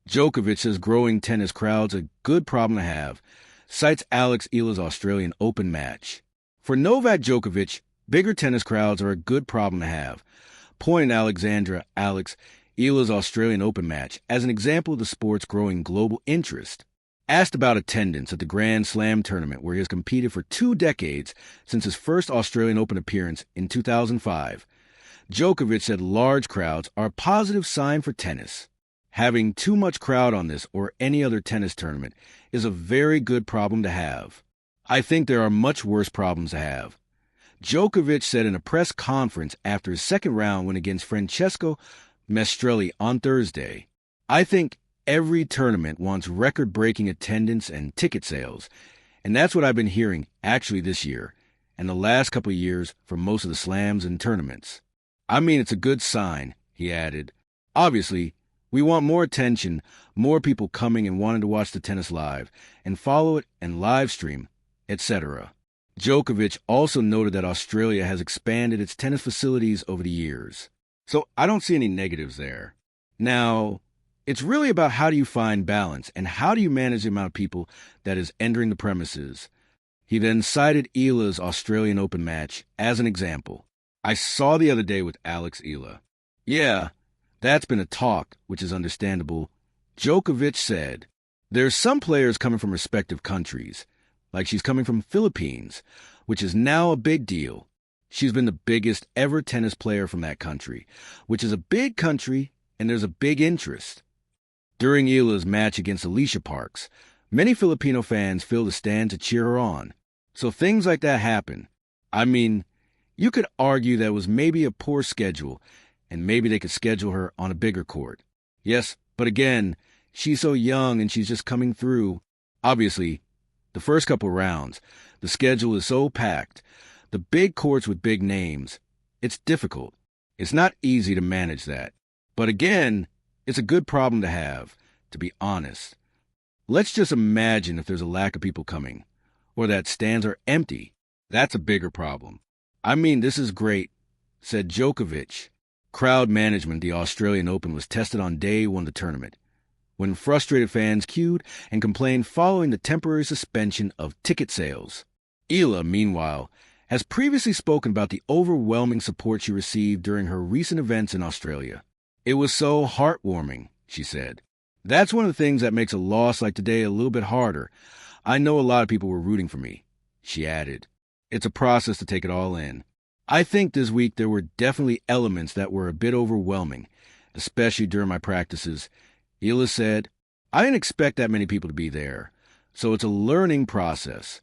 Djokovic says growing tennis crowds a good problem to have, cites Eala's Australian Open match. For Novak Djokovic, bigger tennis crowds are a good problem to have, pointing Alexandra Eala's Australian Open match as an example of the sport's growing global interest. Asked about attendance at the Grand Slam tournament where he has competed for 2 decades since his first Australian Open appearance in 2005, Djokovic said large crowds are a positive sign for tennis. Having too much crowd on this or any other tennis tournament is a very good problem to have. I think there are much worse problems to have. Djokovic said in a press conference after his second round win against Francesco Mestrelli on Thursday, "I think every tournament wants record-breaking attendance and ticket sales, and that's what I've been hearing actually this year and the last couple of years from most of the slams and tournaments. I mean, it's a good sign," he added. "Obviously, we want more attention, more people coming and wanting to watch the tennis live and follow it and live stream, etc." Djokovic also noted that Australia has expanded its tennis facilities over the years. So I don't see any negatives there. Now, it's really about how do you find balance and how do you manage the amount of people that is entering the premises. He then cited Eala's Australian Open match as an example. "I saw the other day with Eala. Yeah, that's been a talk, which is understandable." Djokovic said, "There's some players coming from respective countries, like she's coming from Philippines, which is now a big deal. She's been the biggest ever tennis player from that country, which is a big country, and there's a big interest." During Eala's match against Alicia Parks, many Filipino fans filled the stand to cheer her on. So things like that happen. I mean, you could argue that it was maybe a poor schedule, and maybe they could schedule her on a bigger court. Yes, but again, she's so young and she's just coming through. Obviously, the first couple rounds, the schedule is so packed. The big courts with big names, it's difficult. It's not easy to manage that. But again, it's a good problem to have, to be honest. Let's just imagine if there's a lack of people coming, or that stands are empty. That's a bigger problem. I mean, this is great, said Djokovic. Crowd management at the Australian Open was tested on day 1 of the tournament, when frustrated fans queued and complained following the temporary suspension of ticket sales. Eala, meanwhile, has previously spoken about the overwhelming support she received during her recent events in Australia. "It was so heartwarming," she said. "That's one of the things that makes a loss like today a little bit harder. I know a lot of people were rooting for me," she added. "It's a process to take it all in. I think this week there were definitely elements that were a bit overwhelming, especially during my practices." Eala said, "I didn't expect that many people to be there, so it's a learning process.